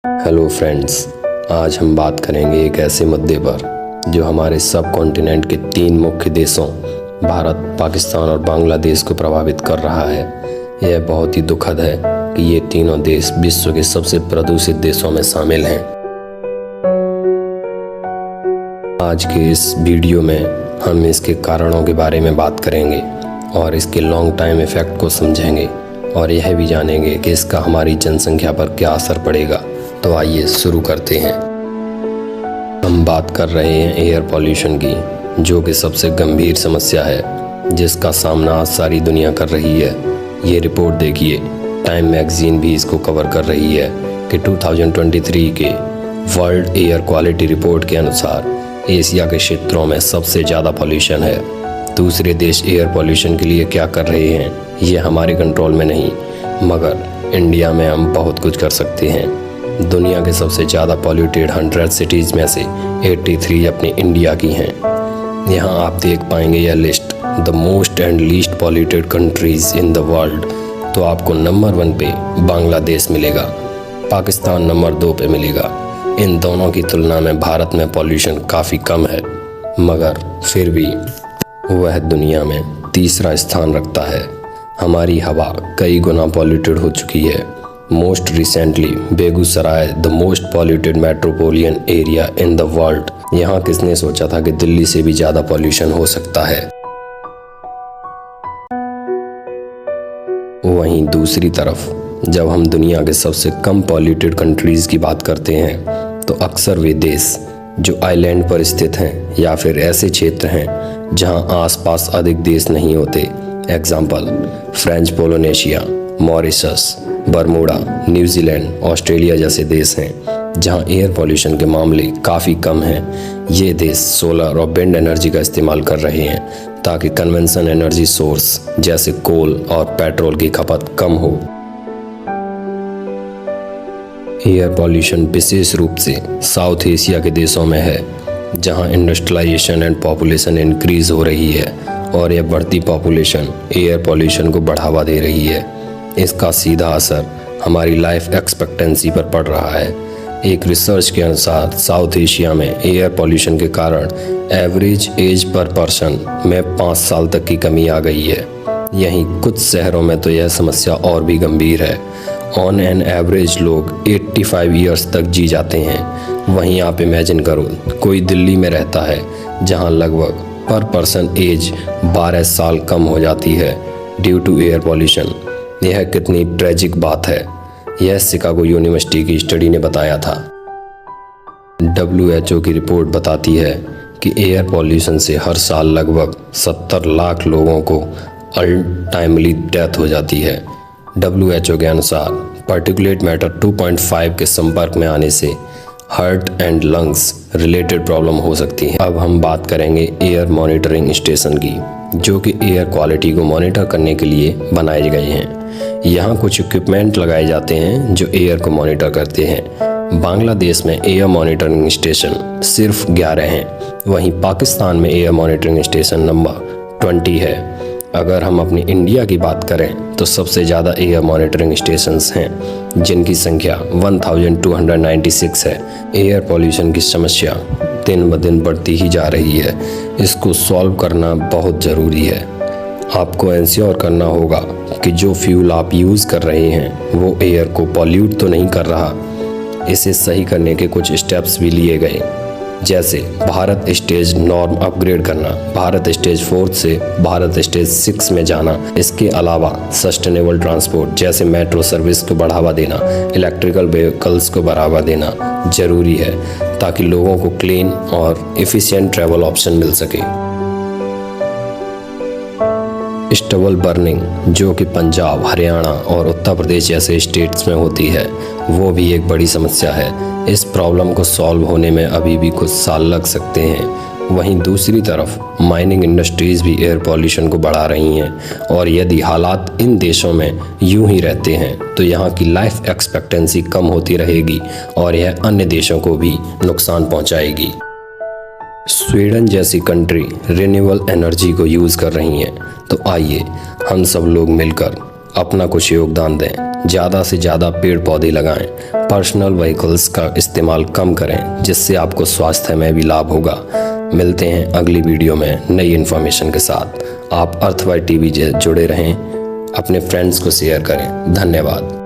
Hello friends, आज हम बात करेंगे एक ऐसे मुद्दे पर जो हमारे सब कॉन्टिनेंट के 3 मुख्य देशों भारत, पाकिस्तान और बांग्लादेश को प्रभावित कर रहा है। यह बहुत ही दुखद है कि ये तीनों देश विश्व के सबसे प्रदूषित देशों में शामिल हैं। आज के इस वीडियो में हम इसके कारणों के बारे में बात करेंगे और इसके लॉन्ग टाइम इफ़ेक्ट को समझेंगे और यह भी जानेंगे कि इसका हमारी जनसंख्या पर क्या असर पड़ेगा। तो आइए शुरू करते हैं। हम बात कर रहे हैं एयर पॉल्यूशन की, जो कि सबसे गंभीर समस्या है जिसका सामना आज सारी दुनिया कर रही है। ये रिपोर्ट देखिए, टाइम मैगजीन भी इसको कवर कर रही है कि 2023 के वर्ल्ड एयर क्वालिटी रिपोर्ट के अनुसार एशिया के क्षेत्रों में सबसे ज़्यादा पॉल्यूशन है। दूसरे देश एयर पॉल्यूशन के लिए क्या कर रहे हैं ये हमारे कंट्रोल में नहीं, मगर इंडिया में हम बहुत कुछ कर सकते हैं। दुनिया के सबसे ज़्यादा पॉल्यूटेड 100 सिटीज़ में से 83 अपनी इंडिया की हैं। यहाँ आप देख पाएंगे यह list, the most and least polluted countries in the world. तो आपको नंबर 1 पे बांग्लादेश मिलेगा, पाकिस्तान नंबर 2 पे मिलेगा। इन दोनों की तुलना में भारत में पॉल्यूशन काफ़ी कम है, मगर फिर भी वह दुनिया में तीसरा स्थान रखता है। हमारी हवा कई गुना पॉल्यूटेड हो चुकी है। Most recently Begusarai the most polluted metropolitan area in the world. यहाँ किसने सोचा था कि दिल्ली से भी ज़्यादा पॉल्यूशन हो सकता है। वहीं दूसरी तरफ जब हम दुनिया के सबसे कम पॉल्यूटेड कंट्रीज़ की बात करते हैं तो अक्सर वे देश जो आइलैंड पर स्थित हैं या फिर ऐसे क्षेत्र हैं जहां आसपास अधिक देश नहीं होते। Example French Polynesia, Mauritius, Bermuda, New Zealand, Australia जैसे देश हैं जहां एयर पॉल्यूशन के मामले काफ़ी कम हैं। ये देश सोलर और विंड एनर्जी का इस्तेमाल कर रहे हैं ताकि कन्वेंशन एनर्जी सोर्स जैसे कोल और पेट्रोल की खपत कम हो। एयर पॉल्यूशन विशेष रूप से साउथ एशिया के देशों में है जहां इंडस्ट्रियलाइजेशन एंड पॉपुलेशन इंक्रीज हो रही है और यह बढ़ती पॉपुलेशन एयर पॉल्यूशन को बढ़ावा दे रही है। इसका सीधा असर हमारी लाइफ एक्सपेक्टेंसी पर पड़ रहा है। एक रिसर्च के अनुसार साउथ एशिया में एयर पॉल्यूशन के कारण एवरेज एज पर पर्सन में 5 साल तक की कमी आ गई है। यहीं कुछ शहरों में तो यह समस्या और भी गंभीर है। ऑन एन एवरेज लोग 85 ईयर्स तक जी जाते हैं। वहीं आप इमेजिन करो, कोई दिल्ली में रहता है जहां लगभग पर पर्सन एज 12 साल कम हो जाती है ड्यू टू एयर पॉल्यूशन। यह कितनी ट्रेजिक बात है, यह शिकागो यूनिवर्सिटी की स्टडी ने बताया था। WHO की रिपोर्ट बताती है कि एयर पॉल्यूशन से हर साल लगभग 70 लाख लोगों को अनटाइमली डेथ हो जाती है। WHO के अनुसार पार्टिकुलेट मैटर 2.5 के संपर्क में आने से heart and lungs related problem हो सकती है। अब हम बात करेंगे एयर मॉनिटरिंग स्टेशन की, जो कि एयर क्वालिटी को मॉनिटर करने के लिए बनाए गए हैं। यहाँ कुछ इक्विपमेंट लगाए जाते हैं जो एयर को मॉनिटर करते हैं। बांग्लादेश में एयर मॉनिटरिंग स्टेशन सिर्फ 11 हैं, वहीं पाकिस्तान में एयर मॉनिटरिंग स्टेशन नंबर 20 है। अगर हम अपनी इंडिया की बात करें तो सबसे ज़्यादा एयर मॉनिटरिंग स्टेशंस हैं जिनकी संख्या 1296 है। एयर पॉल्यूशन की समस्या दिन ब दिन बढ़ती ही जा रही है। इसको सॉल्व करना बहुत ज़रूरी है। आपको इंश्योर करना होगा कि जो फ्यूल आप यूज़ कर रहे हैं वो एयर को पॉल्यूट तो नहीं कर रहा। इसे सही करने के कुछ स्टेप्स भी लिए गए, जैसे भारत स्टेज नॉर्म अपग्रेड करना, भारत स्टेज 4 से भारत स्टेज 6 में जाना। इसके अलावा सस्टेनेबल ट्रांसपोर्ट जैसे मेट्रो सर्विस को बढ़ावा देना, इलेक्ट्रिकल व्हीकल्स को बढ़ावा देना जरूरी है ताकि लोगों को क्लीन और एफिशिएंट ट्रैवल ऑप्शन मिल सके। स्टबल बर्निंग, जो कि पंजाब, हरियाणा और उत्तर प्रदेश जैसे स्टेट्स में होती है, वो भी एक बड़ी समस्या है। इस प्रॉब्लम को सॉल्व होने में अभी भी कुछ साल लग सकते हैं। वहीं दूसरी तरफ माइनिंग इंडस्ट्रीज़ भी एयर पॉल्यूशन को बढ़ा रही हैं और यदि हालात इन देशों में यूं ही रहते हैं तो यहाँ की लाइफ एक्सपेक्टेंसी कम होती रहेगी और यह अन्य देशों को भी नुकसान पहुँचाएगी। स्वीडन जैसी कंट्री रिन्यूएबल एनर्जी को यूज़ कर रही हैं, तो आइए हम सब लोग मिलकर अपना कुछ योगदान दें ज़्यादा से ज़्यादा पेड़ पौधे लगाएं, पर्सनल व्हीकल्स का इस्तेमाल कम करें, जिससे आपको स्वास्थ्य में भी लाभ होगा। मिलते हैं अगली वीडियो में नई इन्फॉर्मेशन के साथ। आप अर्थवाई टीवी से जुड़े रहें, अपने फ्रेंड्स को शेयर करें। धन्यवाद।